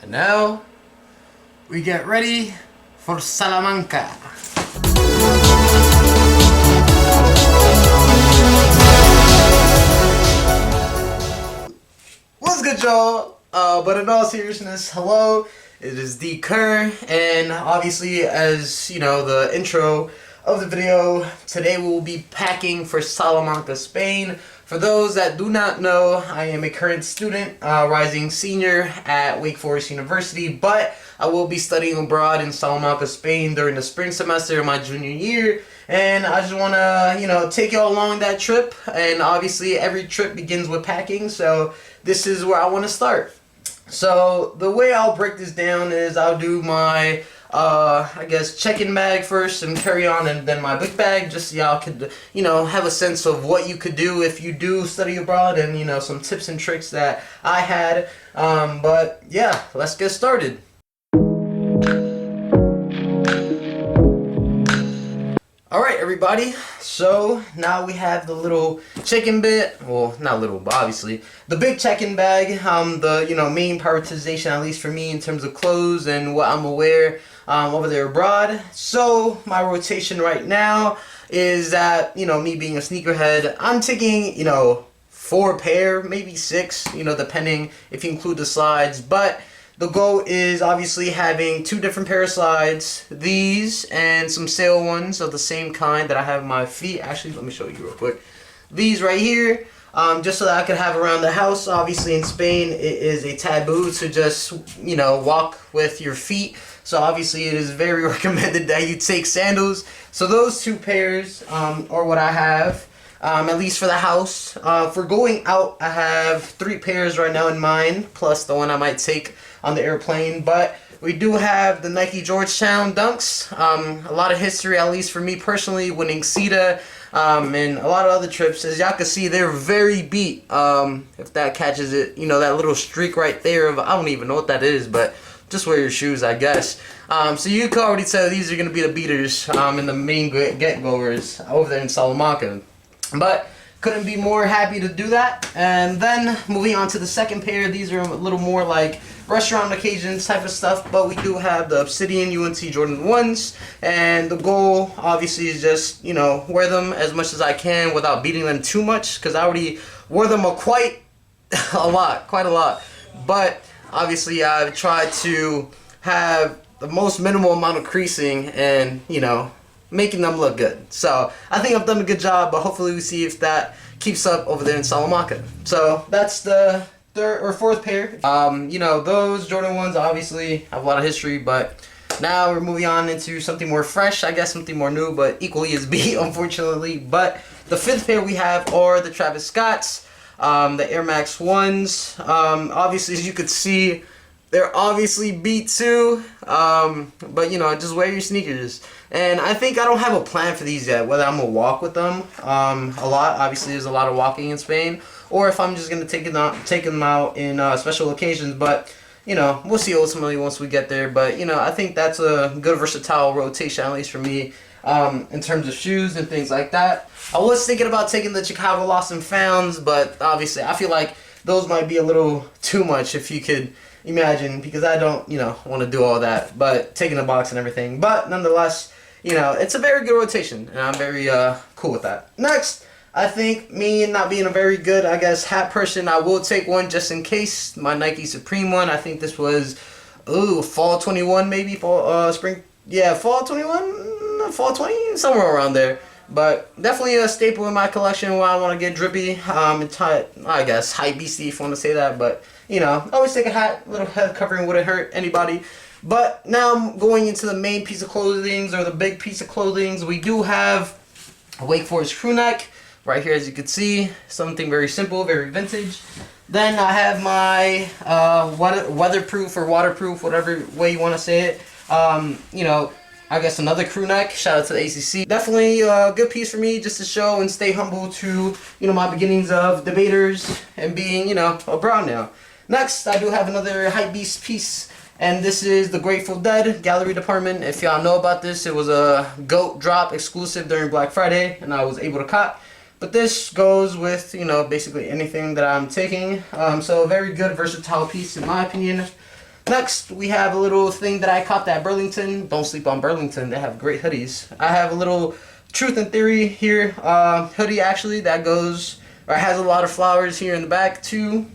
And now we get ready for Salamanca. What's good, y'all? But in all seriousness, hello. It is Dcur, and obviously, as you know, the intro of the video, today we will be packing for Salamanca, Spain. For those that do not know, I am a current student, rising senior at Wake Forest University, but I will be studying abroad in Salamanca, Spain during the spring semester of my junior year. And I just want to, take y'all along that trip. And obviously, every trip begins with packing, so this is where I want to start. So the way I'll break this down is I'll do my check-in bag first and carry on, and then my book bag, just so y'all could have a sense of what you could do if you do study abroad, and some tips and tricks that I had. But yeah, let's get started. Alright, everybody, so now we have the little check-in bit, well, not little, but obviously, the big check-in bag, the, main prioritization, at least for me, in terms of clothes and what I'm aware over there abroad. So, my rotation right now is that, me being a sneakerhead, I'm taking, 4 pair, maybe 6, depending if you include the slides, but the goal is obviously having 2 different pair of slides, these and some sale ones of the same kind that I have on my feet. Actually, let me show you real quick. These right here, just so that I could have around the house. Obviously in Spain, it is a taboo to just, walk with your feet. So obviously it is very recommended that you take sandals. So those 2 pairs are what I have. At least for the house. For going out, I have 3 pairs right now in mind, plus the one I might take on the airplane. But we do have the Nike Georgetown Dunks. A lot of history, at least for me personally, winning CETA, and a lot of other trips. As y'all can see, they're very beat. If that catches it, that little streak right there of, I don't even know what that is, but just wear your shoes, I guess. So you can already tell these are going to be the beaters and the main get-goers over there in Salamanca. But couldn't be more happy to do that. And then moving on to the second pair, these are a little more like restaurant occasions type of stuff, but we do have the Obsidian UNC Jordan 1s, and the goal obviously is just wear them as much as I can without beating them too much, because I already wore them quite a lot, but obviously I've tried to have the most minimal amount of creasing and making them look good. So I think I've done a good job, but hopefully we see if that keeps up over there in Salamanca. So that's the 3rd or 4th pair. Those Jordan 1s obviously have a lot of history, but now we're moving on into something more fresh, I guess, something more new, but equally as beat, unfortunately. But the 5th pair we have are the Travis Scotts, the Air Max 1s. Obviously, as you could see, they're obviously beat too, but just wear your sneakers. And I think I don't have a plan for these yet, whether I'm going to walk with them a lot. Obviously, there's a lot of walking in Spain. Or if I'm just going to take them out in special occasions. But, we'll see ultimately once we get there. But, I think that's a good versatile rotation, at least for me, in terms of shoes and things like that. I was thinking about taking the Chicago Lost and Founds, but obviously I feel like those might be a little too much, if you could imagine, because I don't, want to do all that, but taking the box and everything. But nonetheless, it's a very good rotation, and I'm very cool with that. Next, I think me not being a very good, hat person, I will take one just in case. My Nike Supreme one. I think this was, fall 21 maybe, fall 21, fall 20, somewhere around there. But definitely a staple in my collection when I want to get drippy. I guess hype beastie if you want to say that, but always take a hat. Little head covering wouldn't hurt anybody. But now I'm going into the main piece of clothing, or the big piece of clothing. We do have a Wake Forest crew neck right here, as you can see. Something very simple, very vintage. Then I have my weatherproof or waterproof, whatever way you want to say it. I guess another crew neck. Shout out to the ACC. Definitely a good piece for me, just to show and stay humble to, my beginnings of debaters and being, abroad now. Next, I do have another hypebeast piece, and this is the Grateful Dead gallery department. If y'all know about this, it was a GOAT drop exclusive during Black Friday, and I was able to cop. But this goes with, basically anything that I'm taking. So a very good versatile piece in my opinion. Next, we have a little thing that I copped at Burlington. Don't sleep on Burlington. They have great hoodies. I have a little Truth and Theory here hoodie, actually, that goes, or has a lot of flowers here in the back, too.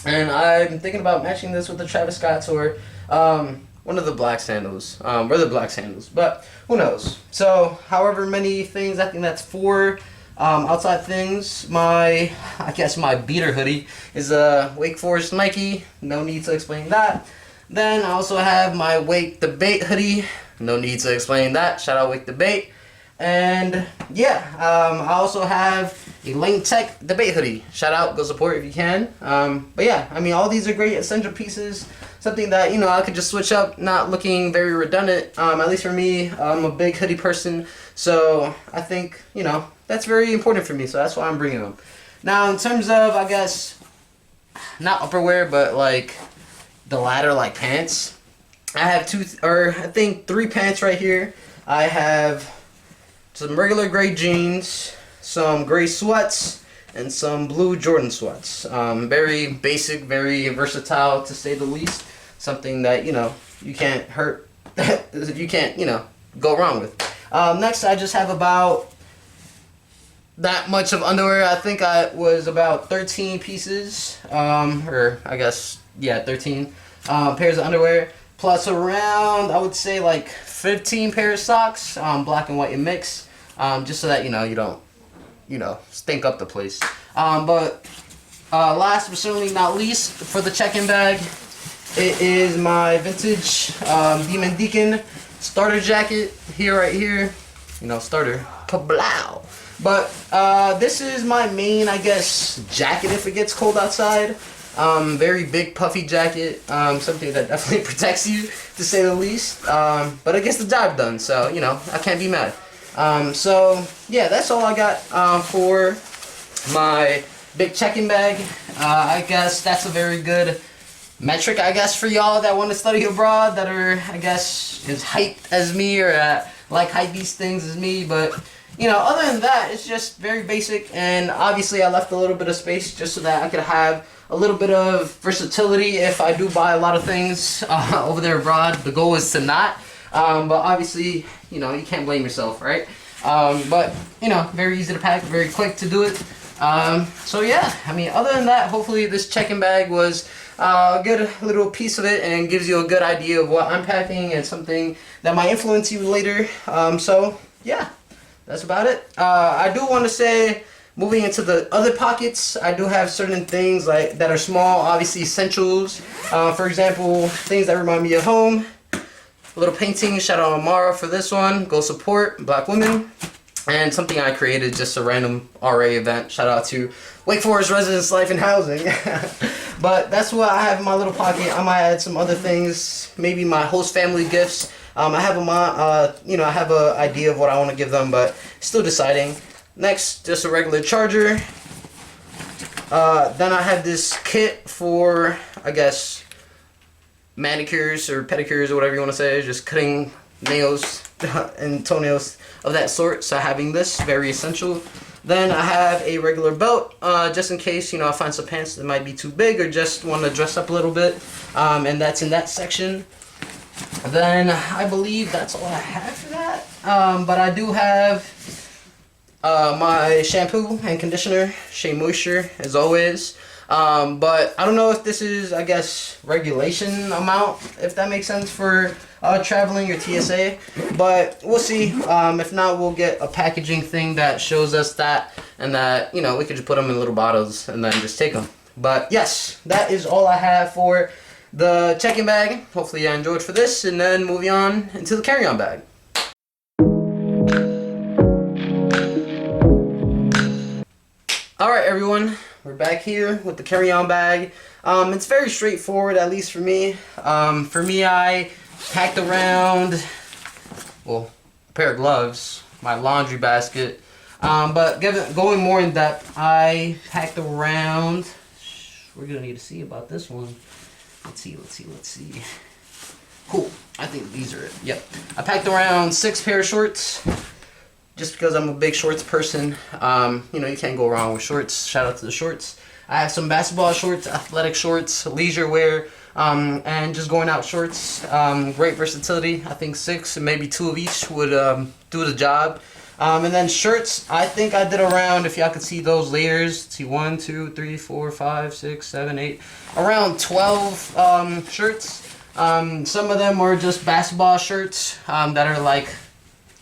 And I'm thinking about matching this with the Travis Scott's or one of the black sandals. Or the black sandals. But who knows? So, however many things, I think that's 4 outside things. I guess my beater hoodie is a Wake Forest Nike. No need to explain that. Then I also have my Wake Debate hoodie. No need to explain that. Shout out Wake Debate. And yeah, I also have a Lane Tech Debate hoodie. Shout out, go support if you can. But yeah, I mean, all these are great essential pieces. Something that, you know, I could just switch up, not looking very redundant. At least for me, I'm a big hoodie person. So I think, you know, that's very important for me. So that's why I'm bringing them. Now, in terms of, I guess, not upperwear, but like the latter, like pants. I have 3 pants right here. I have some regular gray jeans, some gray sweats, and some blue Jordan sweats. Very basic, very versatile to say the least. Something that, you know, you can't hurt, you can't, you know, go wrong with. Next, I just have about that much of underwear. I think I was about 13 pieces, or I guess, yeah, 13 pairs of underwear, plus around, I would say, like 15 pairs of socks, black and white and mix, just so that, you know, you don't, you know, stink up the place. But last but certainly not least, for the check-in bag, it is my vintage Demon Deacon starter jacket here, right here. You know, starter, kablow. But this is my main, I guess, jacket if it gets cold outside. Very big puffy jacket, something that definitely protects you, to say the least. But it gets the job done, so, you know, I can't be mad. So, yeah, that's all I got for my big check-in bag. I guess that's a very good metric, I guess, for y'all that want to study abroad, that are, I guess, as hyped as me, or like hype these things as me. But, you know, other than that, it's just very basic. And obviously I left a little bit of space just so that I could have a little bit of versatility if I do buy a lot of things over there abroad. The goal is to not, but obviously, you know, you can't blame yourself, right? But, you know, very easy to pack, very quick to do it. So yeah, I mean, other than that, hopefully this check-in bag was a good little piece of it and gives you a good idea of what I'm packing and something that might influence you later. So yeah, that's about it. I do want to say, moving into the other pockets, I do have certain things like that are small, obviously essentials. For example, things that remind me of home. A little painting, shout out Amara for this one. Go support Black women. And something I created, just a random RA event. Shout out to Wake Forest Residence Life and Housing. But that's what I have in my little pocket. I might add some other things, maybe my host family gifts. I have you know, I have an idea of what I want to give them, but still deciding. Next, just a regular charger. Then I have this kit for, I guess, manicures or pedicures or whatever you want to say, just cutting nails and toenails of that sort. So having this, very essential. Then I have a regular belt, just in case, you know, I find some pants that might be too big or just want to dress up a little bit, and that's in that section. Then I believe that's all I have for that, but I do have my shampoo and conditioner, Shea Moisture, as always. But I don't know if this is, I guess, regulation amount, if that makes sense, for traveling or TSA, but we'll see. If not, we'll get a packaging thing that shows us that, and that, you know, we could just put them in little bottles and then just take them. But yes, that is all I have for the check-in bag. Hopefully you enjoyed for this, and then moving on into the carry-on bag. Alright everyone, we're back here with the carry-on bag. It's very straightforward, at least for me. For me, I packed around, well, a pair of gloves, my laundry basket. But going more in depth, I packed around, we're gonna need to see about this one. Let's see. Cool, I think these are it. Yep. I packed around 6 pair of shorts. Just because I'm a big shorts person. You know, you can't go wrong with shorts. Shout out to the shorts. I have some basketball shorts, athletic shorts, leisure wear, and just going out shorts. Great versatility. I think 6 and maybe 2 of each would do the job. And then shirts, I think I did around, if y'all could see those layers, see 1, 2, 3, 4, 5, 6, 7, 8, around 12 shirts. Some of them were just basketball shirts that are like,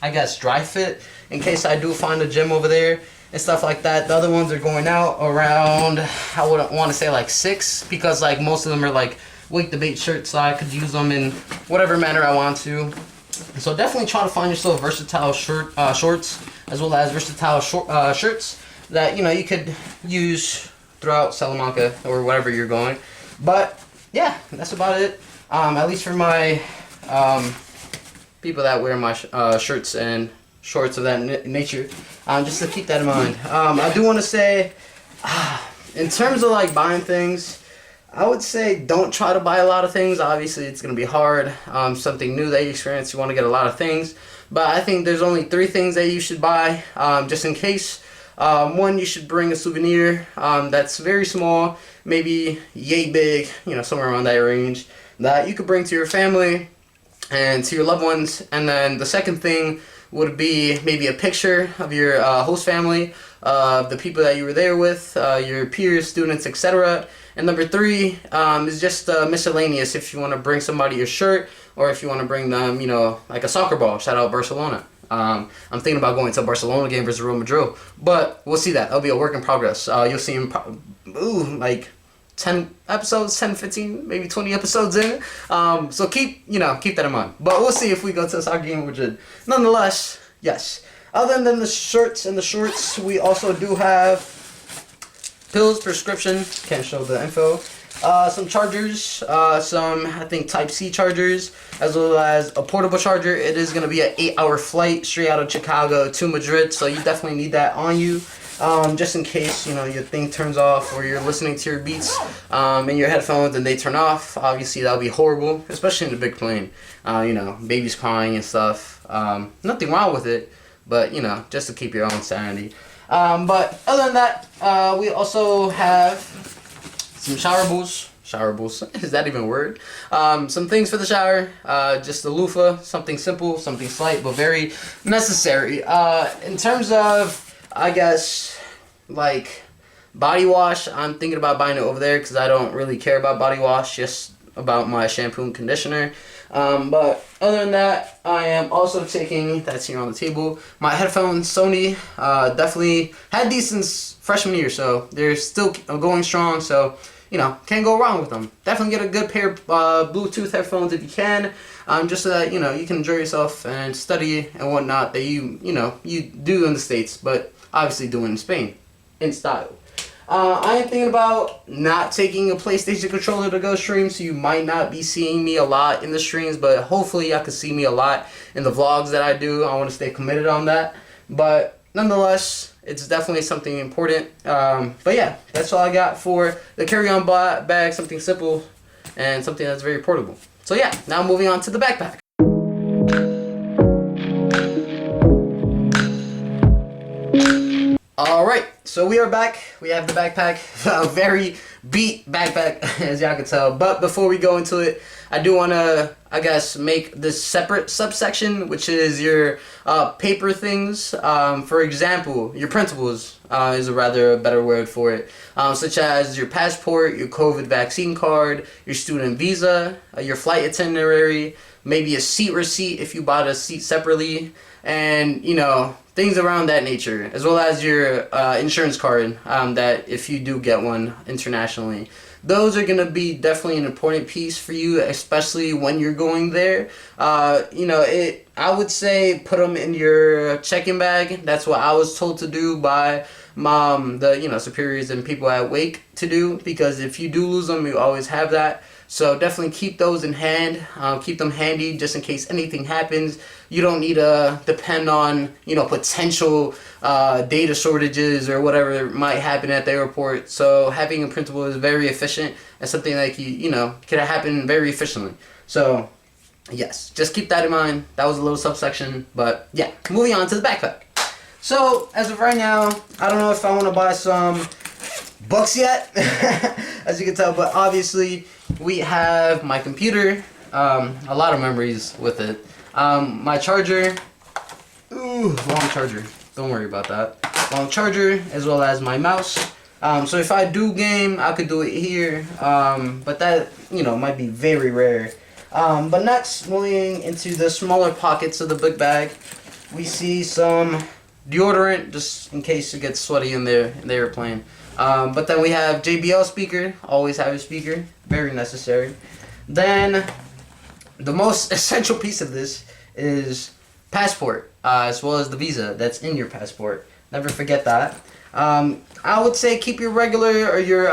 I guess, dry fit in case I do find a gym over there and stuff like that. The other ones are going out around, I would want to say like 6, because like most of them are like wake the bait shirts, so I could use them in whatever manner I want to. So definitely try to find yourself versatile shorts, as well as versatile shirts that you could use throughout Salamanca or wherever you're going. But yeah, that's about it. At least for my people that wear my shirts and shorts of that nature. Just to keep that in mind. I do want to say, in terms of like buying things, I would say don't try to buy a lot of things. Obviously, it's going to be hard. Something new that you experience, you want to get a lot of things. But I think there's only 3 things that you should buy, just in case. 1, you should bring a souvenir that's very small, maybe yay big, somewhere around that range, that you could bring to your family and to your loved ones. And then the second thing would be maybe a picture of your host family, the people that you were there with, your peers, students, etc. And number 3 is just miscellaneous. If you want to bring somebody a shirt, or if you want to bring them, like a soccer ball. Shout out Barcelona. I'm thinking about going to a Barcelona game versus Real Madrid, but we'll see that. That'll be a work in progress. You'll see him, like 10 episodes, 10, 15, maybe 20 episodes in. So keep that in mind. But we'll see if we go to a soccer game with Madrid. Nonetheless, yes. Other than the shirts and the shorts, we also do have pills, prescription, can't show the info, some chargers, some, I think, Type-C chargers, as well as a portable charger. It is going to be an 8-hour flight straight out of Chicago to Madrid, so you definitely need that on you, just in case, your thing turns off, or you're listening to your beats in your headphones and they turn off. Obviously, that would be horrible, especially in a big plane. Babies crying and stuff. Nothing wrong with it, but, just to keep your own sanity. But other than that, we also have some shower balls. Shower balls, is that even a word? Some things for the shower, just a loofah, something simple, something slight, but very necessary. In terms of, I guess, like, body wash, I'm thinking about buying it over there because I don't really care about body wash, just about my shampoo and conditioner. But other than that, I am also taking, that's here on the table, my headphones. Sony definitely had these since freshman year, so they're still going strong, so can't go wrong with them. Definitely get a good pair of Bluetooth headphones if you can, just so that you can enjoy yourself and study and whatnot that you do in the States, but obviously doing in Spain in style. I am thinking about not taking a PlayStation controller to go stream, so you might not be seeing me a lot in the streams, but hopefully y'all can see me a lot in the vlogs that I do. I want to stay committed on that, but nonetheless, it's definitely something important. But yeah, that's all I got for the carry-on bag, something simple and something that's very portable. So yeah, now moving on to the backpack. Alright, so we are back. We have the backpack, a very beat backpack, as y'all can tell. But before we go into it, I do want to, I guess, make this separate subsection, which is your paper things. For example, your printables is a rather better word for it, such as your passport, your COVID vaccine card, your student visa, your flight itinerary, maybe a seat receipt if you bought a seat separately, and things around that nature, as well as your insurance card, that if you do get one internationally. Those are going to be definitely an important piece for you, especially when you're going there. I would say put them in your check-in bag. That's what I was told to do by the superiors and people at Wake to do, because if you do lose them, you always have that. So definitely keep those in hand, keep them handy just in case anything happens. You don't need to depend on, potential data shortages or whatever might happen at the airport. So having a printable is very efficient and something like can happen very efficiently. So yes, just keep that in mind. That was a little subsection, but yeah, moving on to the backpack. So as of right now, I don't know if I want to buy some books yet, as you can tell, but obviously we have my computer, a lot of memories with it. My charger, long charger, don't worry about that. Long charger, as well as my mouse. So if I do game, I could do it here, but that, you know, might be very rare. But next, moving into the smaller pockets of the book bag, we see some deodorant, just in case it gets sweaty in there in the airplane. But then we have JBL speaker, always have a speaker, very necessary. Then the most essential piece of this is passport, as well as the visa that's in your passport. Never forget that. I would say keep your regular or your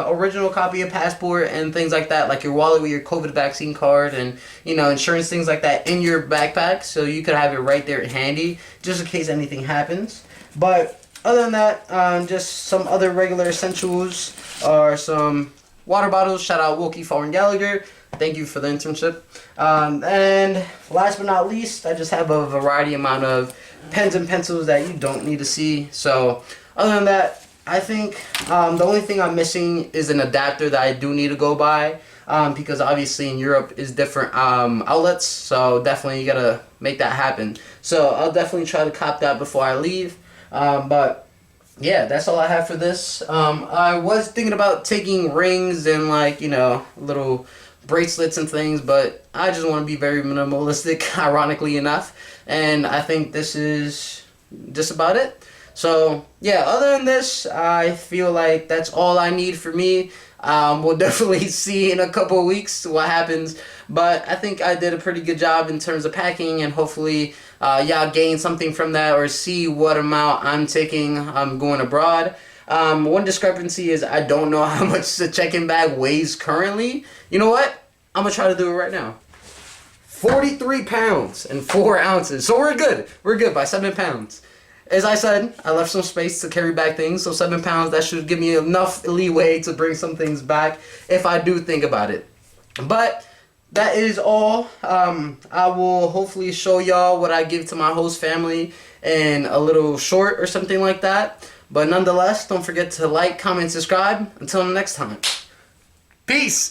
original copy of passport and things like that, like your wallet with your COVID vaccine card and, you know, insurance, things like that in your backpack, so you could have it right there handy just in case anything happens. But other than that, just some other regular essentials are some water bottles. Shout out Wilkie Foreign Gallagher. Thank you for the internship. And last but not least, I just have a variety amount of pens and pencils that you don't need to see. So other than that, I think the only thing I'm missing is an adapter that I do need to go buy, because obviously in Europe is different outlets, so definitely you gotta make that happen. So I'll definitely try to cop that before I leave. But yeah, that's all I have for this. I was thinking about taking rings and, like, you know, little bracelets and things, but I just want to be very minimalistic, ironically enough, and I think this is just about it. So yeah, other than this, I feel like that's all I need for me. We'll definitely see in a couple of weeks what happens, but I think I did a pretty good job in terms of packing, and hopefully y'all gain something from that or see what amount I'm taking going abroad. One discrepancy is I don't know how much the check-in bag weighs currently. You know what? I'm going to try to do it right now. 43 pounds and 4 ounces. So we're good. We're good by 7 pounds. As I said, I left some space to carry back things, so 7 pounds, that should give me enough leeway to bring some things back if I do think about it. But that is all. I will hopefully show y'all what I give to my host family in a little short or something like that. But nonetheless, don't forget to like, comment, subscribe. Until next time. Peace!